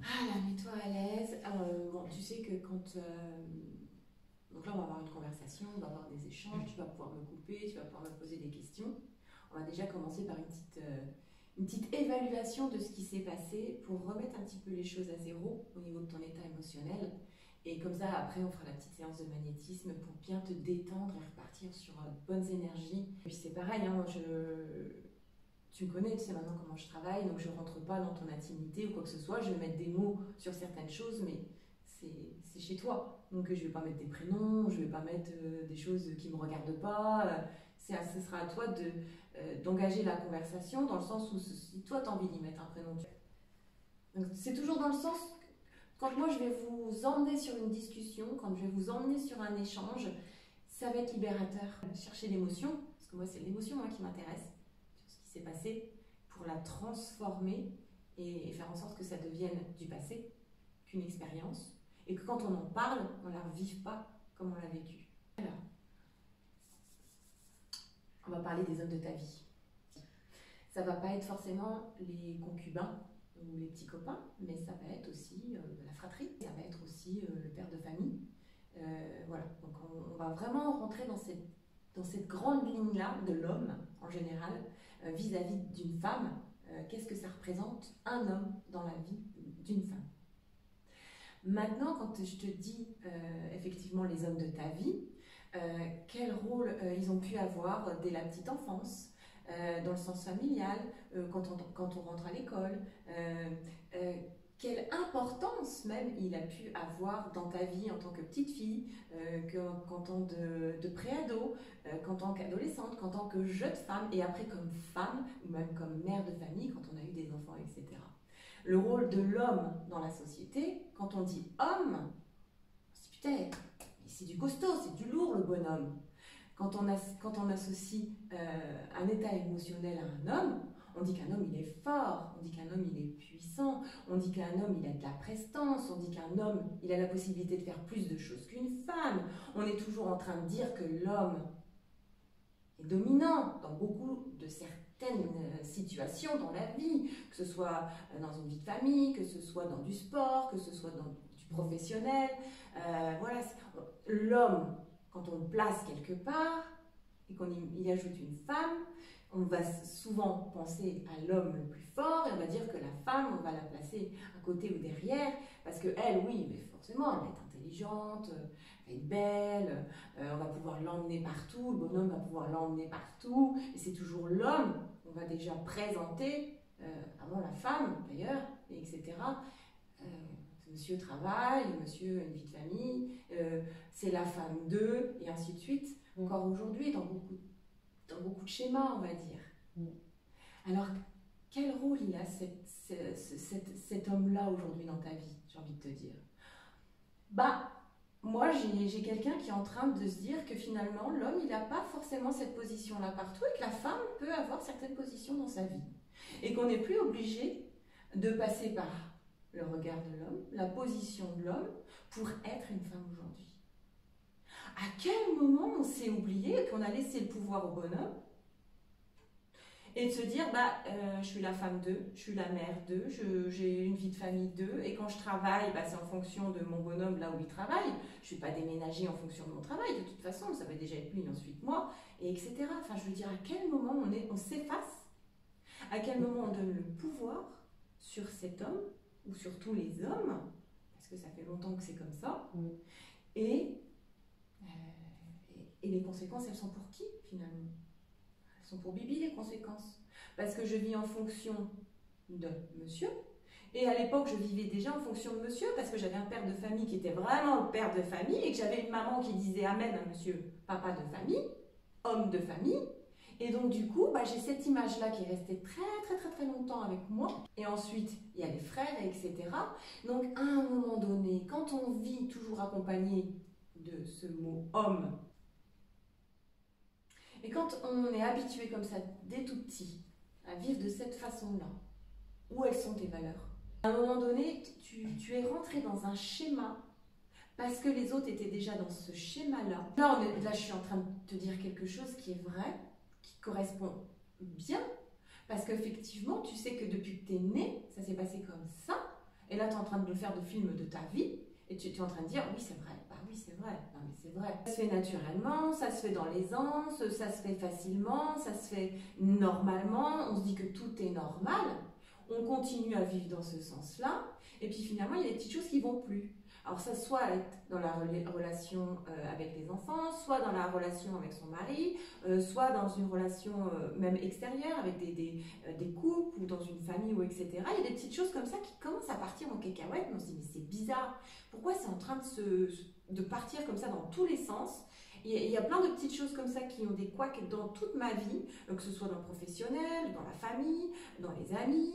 Ah là, mets-toi à l'aise. Bon, tu sais que quand. Donc là, on va avoir une conversation, on va avoir des échanges, tu vas pouvoir me couper, tu vas pouvoir me poser des questions. On va déjà commencer par une petite évaluation de ce qui s'est passé pour remettre un petit peu les choses à zéro au niveau de ton état émotionnel. Et comme ça, après, on fera la petite séance de magnétisme pour bien te détendre et repartir sur de bonnes énergies. Et puis c'est pareil, hein, tu me connais, tu sais maintenant comment je travaille, donc je ne rentre pas dans ton intimité ou quoi que ce soit. Je vais mettre des mots sur certaines choses, mais c'est chez toi. Donc je ne vais pas mettre des prénoms, je ne vais pas mettre des choses qui ne me regardent pas. Ce sera à toi d'engager la conversation dans le sens où si toi tu as envie d'y mettre un prénom. Donc c'est toujours dans le sens, quand moi je vais vous emmener sur une discussion, quand je vais vous emmener sur un échange, ça va être libérateur. Chercher l'émotion, parce que moi c'est l'émotion qui m'intéresse sur ce qui s'est passé, pour la transformer et faire en sorte que ça devienne du passé, qu'une expérience, et que quand on en parle, on ne la revive pas comme on l'a vécu. Alors, on va parler des hommes de ta vie. Ça ne va pas être forcément les concubins ou les petits copains, mais ça va être aussi la fratrie, ça va être aussi le père de famille. Voilà, donc on va vraiment rentrer dans cette grande ligne-là de l'homme en général vis-à-vis d'une femme. Qu'est-ce que ça représente un homme dans la vie d'une femme? Maintenant, quand je te dis effectivement les hommes de ta vie, quel rôle ils ont pu avoir dès la petite enfance, dans le sens familial, quand on rentre à l'école, quelle importance même il a pu avoir dans ta vie en tant que petite fille, qu'en tant de préado, qu'en tant qu'adolescente, qu'en tant que jeune femme, et après comme femme, ou même comme mère de famille, quand on a eu des enfants, etc. Le rôle de l'homme dans la société, quand on dit homme, on se dit putain, c'est du costaud, c'est du lourd le bonhomme. Quand on associe un état émotionnel à un homme, on dit qu'un homme il est fort, on dit qu'un homme il est puissant, on dit qu'un homme il a de la prestance, on dit qu'un homme il a la possibilité de faire plus de choses qu'une femme. On est toujours en train de dire que l'homme est dominant dans beaucoup de certaines situations dans la vie, que ce soit dans une vie de famille, que ce soit dans du sport, que ce soit dans du professionnel. Voilà, l'homme, quand on le place quelque part et qu'on y ajoute une femme, on va souvent penser à l'homme le plus fort et on va dire que la femme, on va la placer à côté ou derrière, parce que elle, oui, mais forcément, elle va être intelligente, elle va être belle, on va pouvoir l'emmener partout, le bonhomme va pouvoir l'emmener partout, et c'est toujours l'homme qu'on va déjà présenter, avant la femme d'ailleurs, etc. Monsieur travaille, monsieur a une vie de famille, c'est la femme d'eux, et ainsi de suite. Encore aujourd'hui, dans beaucoup de schémas, on va dire. Alors, quel rôle il a cet homme-là aujourd'hui dans ta vie, j'ai envie de te dire? Bah, moi, j'ai quelqu'un qui est en train de se dire que finalement, l'homme, il n'a pas forcément cette position-là partout et que la femme peut avoir certaines positions dans sa vie. Et qu'on n'est plus obligé de passer par le regard de l'homme, la position de l'homme, pour être une femme aujourd'hui. À quel moment on s'est oublié qu'on a laissé le pouvoir au bonhomme et de se dire, je suis la femme d'eux, je suis la mère d'eux, j'ai une vie de famille d'eux, et quand je travaille, c'est en fonction de mon bonhomme là où il travaille, je ne suis pas déménagée en fonction de mon travail, de toute façon, ça va déjà être lui, ensuite moi, et etc. Enfin, je veux dire, à quel moment on s'efface, à quel moment on donne le pouvoir sur cet homme, ou sur tous les hommes, parce que ça fait longtemps que c'est comme ça, et les conséquences, elles sont pour qui finalement? Elles sont pour Bibi, les conséquences. Parce que je vis en fonction de monsieur. Et à l'époque, je vivais déjà en fonction de monsieur, parce que j'avais un père de famille qui était vraiment le père de famille, et que j'avais une maman qui disait amen à monsieur, papa de famille, homme de famille. Et donc du coup, j'ai cette image-là qui est restée très longtemps avec moi. Et ensuite, il y a les frères, etc. Donc à un moment donné, quand on vit toujours accompagné de ce mot homme, et quand on est habitué comme ça, dès tout petit, à vivre de cette façon-là, où elles sont tes valeurs? À un moment donné, tu es rentré dans un schéma parce que les autres étaient déjà dans ce schéma-là. Là, je suis en train de te dire quelque chose qui est vrai, qui correspond bien, parce qu'effectivement, tu sais que depuis que tu es né, ça s'est passé comme ça, Et là, tu es en train de faire le film de ta vie, et tu es en train de dire, oui, c'est vrai, bah oui, c'est vrai, non mais c'est vrai. Ça se fait naturellement, ça se fait dans l'aisance, ça se fait facilement, ça se fait normalement, on se dit que tout est normal, on continue à vivre dans ce sens-là, et puis finalement, il y a des petites choses qui vont plus. Alors ça, soit dans la relation avec les enfants, soit dans la relation avec son mari, soit dans une relation même extérieure avec des couples ou dans une famille ou etc. Il y a des petites choses comme ça qui commencent à partir en cacahuète, mais on se dit mais c'est bizarre, pourquoi c'est en train de partir comme ça dans tous les sens? Il y a plein de petites choses comme ça qui ont des couacs dans toute ma vie, que ce soit dans le professionnel, dans la famille, dans les amis,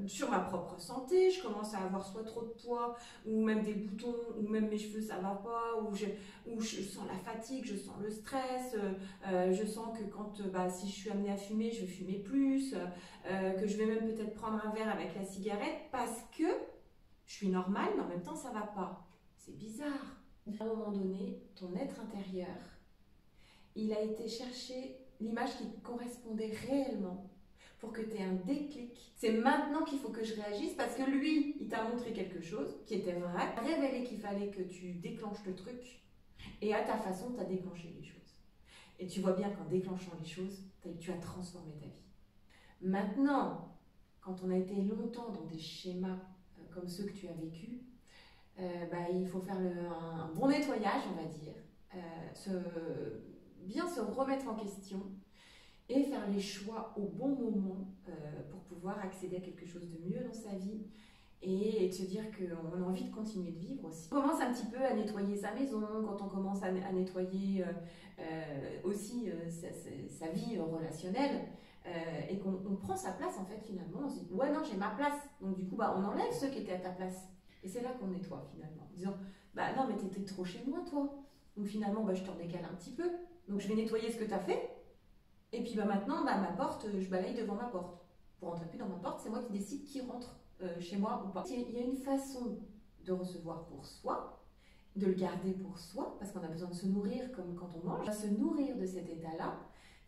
sur ma propre santé. Je commence à avoir soit trop de poids, ou même des boutons, ou même mes cheveux ça va pas, ou je sens la fatigue, je sens le stress, je sens que quand si je suis amenée à fumer, je vais fumer plus, que je vais même peut-être prendre un verre avec la cigarette parce que je suis normale, mais en même temps ça va pas. C'est bizarre. À un moment donné, ton être intérieur, il a été chercher l'image qui te correspondait réellement pour que tu aies un déclic. C'est maintenant qu'il faut que je réagisse parce que lui, il t'a montré quelque chose qui était vrai, révélé qu'il fallait que tu déclenches le truc et à ta façon, tu as déclenché les choses. Et tu vois bien qu'en déclenchant les choses, tu as transformé ta vie. Maintenant, quand on a été longtemps dans des schémas comme ceux que tu as vécus, il faut faire un bon nettoyage, on va dire, bien se remettre en question et faire les choix au bon moment pour pouvoir accéder à quelque chose de mieux dans sa vie et de se dire qu'on a envie de continuer de vivre aussi. On commence un petit peu à nettoyer sa maison, quand on commence à nettoyer aussi sa vie relationnelle et qu'on prend sa place en fait finalement, on se dit ouais non j'ai ma place, donc du coup on enlève ceux qui étaient à ta place. Et c'est là qu'on nettoie finalement, en disant bah non mais t'étais trop chez moi toi, donc finalement je te redécale un petit peu, donc je vais nettoyer ce que t'as fait, et puis maintenant ma porte, je balaye devant ma porte. Pour rentrer plus dans ma porte, c'est moi qui décide qui rentre chez moi ou pas. Il y a une façon de recevoir pour soi, de le garder pour soi, parce qu'on a besoin de se nourrir comme quand on mange. On va se nourrir de cet état-là,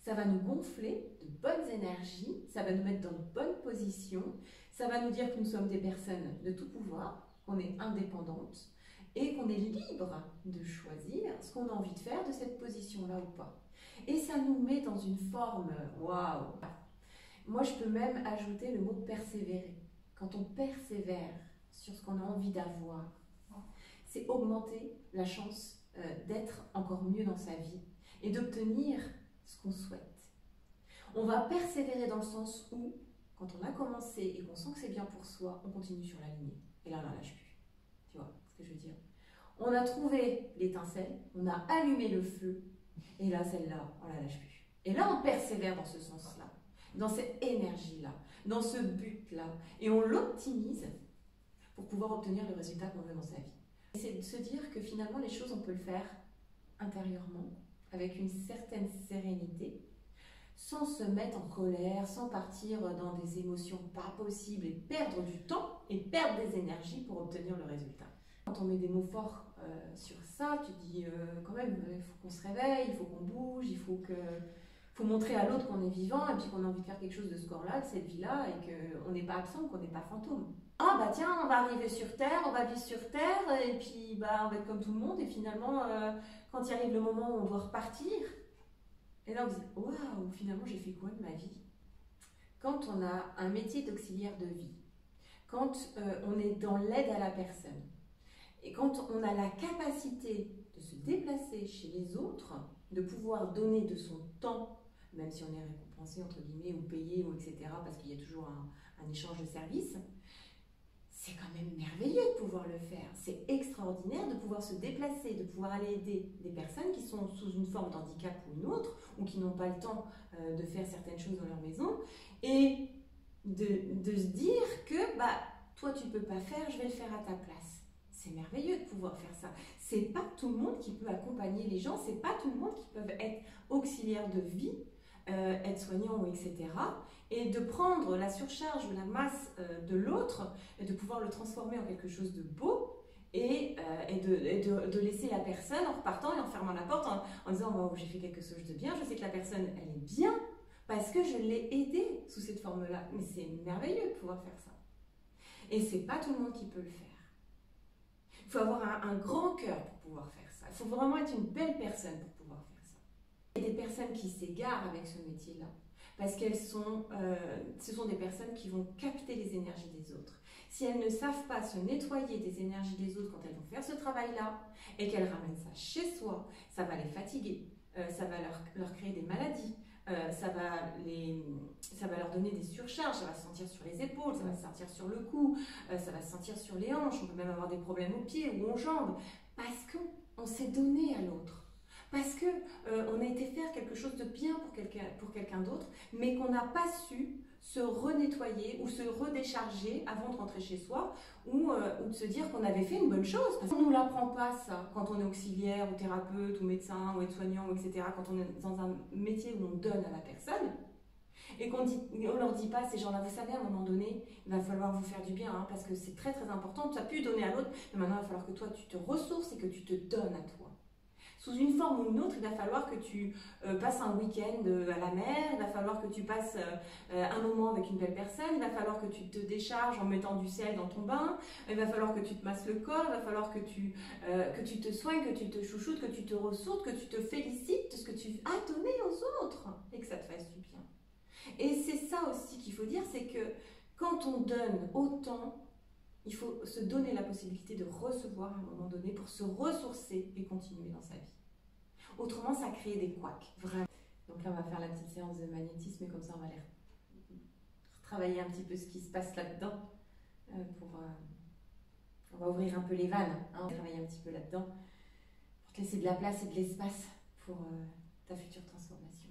ça va nous gonfler de bonnes énergies, ça va nous mettre dans de bonnes positions, ça va nous dire que nous sommes des personnes de tout pouvoir, qu'on est indépendante et qu'on est libre de choisir ce qu'on a envie de faire de cette position-là ou pas. Et ça nous met dans une forme, waouh! Moi, je peux même ajouter le mot persévérer. Quand on persévère sur ce qu'on a envie d'avoir, c'est augmenter la chance d'être encore mieux dans sa vie et d'obtenir ce qu'on souhaite. On va persévérer dans le sens où, quand on a commencé et qu'on sent que c'est bien pour soi, on continue sur la lignée. Et là, on n'en lâche plus. Tu vois ce que je veux dire? On a trouvé l'étincelle, on a allumé le feu, et là, celle-là, on la lâche plus. Et là, on persévère dans ce sens-là, dans cette énergie-là, dans ce but-là, et on l'optimise pour pouvoir obtenir le résultat qu'on veut dans sa vie. C'est de se dire que finalement, les choses, on peut le faire intérieurement, avec une certaine sérénité, sans se mettre en colère, sans partir dans des émotions pas possibles et perdre du temps et perdre des énergies pour obtenir le résultat. Quand on met des mots forts sur ça, tu dis quand même, il faut qu'on se réveille, il faut qu'on bouge, il faut montrer à l'autre qu'on est vivant et puis qu'on a envie de faire quelque chose de ce corps-là, de cette vie-là et qu'on n'est pas absent, qu'on n'est pas fantôme. Ah bah tiens, on va arriver sur Terre, on va vivre sur Terre et puis on va être comme tout le monde et finalement, quand il arrive le moment où on doit repartir, et là, vous dites, waouh, finalement, j'ai fait quoi de ma vie? Quand on a un métier d'auxiliaire de vie, quand on est dans l'aide à la personne, et quand on a la capacité de se déplacer chez les autres, de pouvoir donner de son temps, même si on est récompensé, entre guillemets, ou payé, ou etc., parce qu'il y a toujours un échange de services, c'est quand même merveilleux de pouvoir le faire. C'est extraordinaire de pouvoir se déplacer, de pouvoir aller aider des personnes qui sont sous une forme d'handicap ou une autre, ou qui n'ont pas le temps de faire certaines choses dans leur maison, et de se dire que toi tu peux pas faire, je vais le faire à ta place. C'est merveilleux de pouvoir faire ça. C'est pas tout le monde qui peut accompagner les gens, c'est pas tout le monde qui peut être auxiliaire de vie, être soignant ou etc. Et de prendre la surcharge ou la masse de l'autre et de pouvoir le transformer en quelque chose de beau et de laisser la personne en repartant et en fermant la porte en disant oh, j'ai fait quelque chose de bien, je sais que la personne elle est bien parce que je l'ai aidée sous cette forme-là. Mais c'est merveilleux de pouvoir faire ça. Et c'est pas tout le monde qui peut le faire. Il faut avoir un grand cœur pour pouvoir faire ça. Il faut vraiment être une belle personne pour pouvoir faire ça. Il y a des personnes qui s'égarent avec ce métier-là, parce qu'elles sont, ce sont des personnes qui vont capter les énergies des autres. Si elles ne savent pas se nettoyer des énergies des autres quand elles vont faire ce travail-là, et qu'elles ramènent ça chez soi, ça va les fatiguer, ça va leur créer des maladies, ça va leur donner des surcharges, ça va se sentir sur les épaules, ça va se sentir sur le cou, ça va se sentir sur les hanches, on peut même avoir des problèmes aux pieds ou aux jambes, parce qu'on s'est donné à l'autre. Parce qu'on a été faire quelque chose de bien pour quelqu'un d'autre, mais qu'on n'a pas su se renettoyer ou se redécharger avant de rentrer chez soi ou de se dire qu'on avait fait une bonne chose. Parce qu'on ne nous l'apprend pas ça quand on est auxiliaire ou thérapeute ou médecin ou aide-soignant, etc. Quand on est dans un métier où on donne à la personne et qu'on leur dit pas à ces gens-là, vous savez, à un moment donné, il va falloir vous faire du bien hein, parce que c'est très très important. Tu as pu donner à l'autre, mais maintenant il va falloir que toi tu te ressources et que tu te donnes à toi. Sous une forme ou une autre, il va falloir que tu passes un week-end à la mer, il va falloir que tu passes un moment avec une belle personne, il va falloir que tu te décharges en mettant du sel dans ton bain, il va falloir que tu te masses le corps, il va falloir que tu te soignes, que tu te chouchoutes, que tu te ressources, que tu te félicites de ce que tu as donné aux autres et que ça te fasse du bien. Et c'est ça aussi qu'il faut dire, c'est que quand on donne autant, il faut se donner la possibilité de recevoir à un moment donné pour se ressourcer et continuer dans sa vie. Autrement, ça crée des couacs, vraiment. Donc là, on va faire la petite séance de magnétisme et comme ça, on va aller travailler un petit peu ce qui se passe là-dedans. On va ouvrir un peu les vannes, hein, on va travailler un petit peu là-dedans pour te laisser de la place et de l'espace pour ta future transformation.